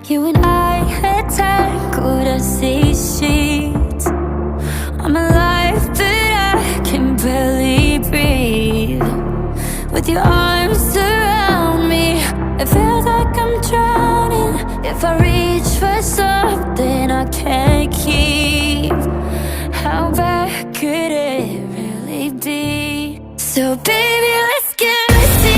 You and I had tangled as these sheets. I'm alive, but I can barely breathe. With your arms around me, it feels like I'm drowning. If I reach for something I can't keep, how bad could it really be? So be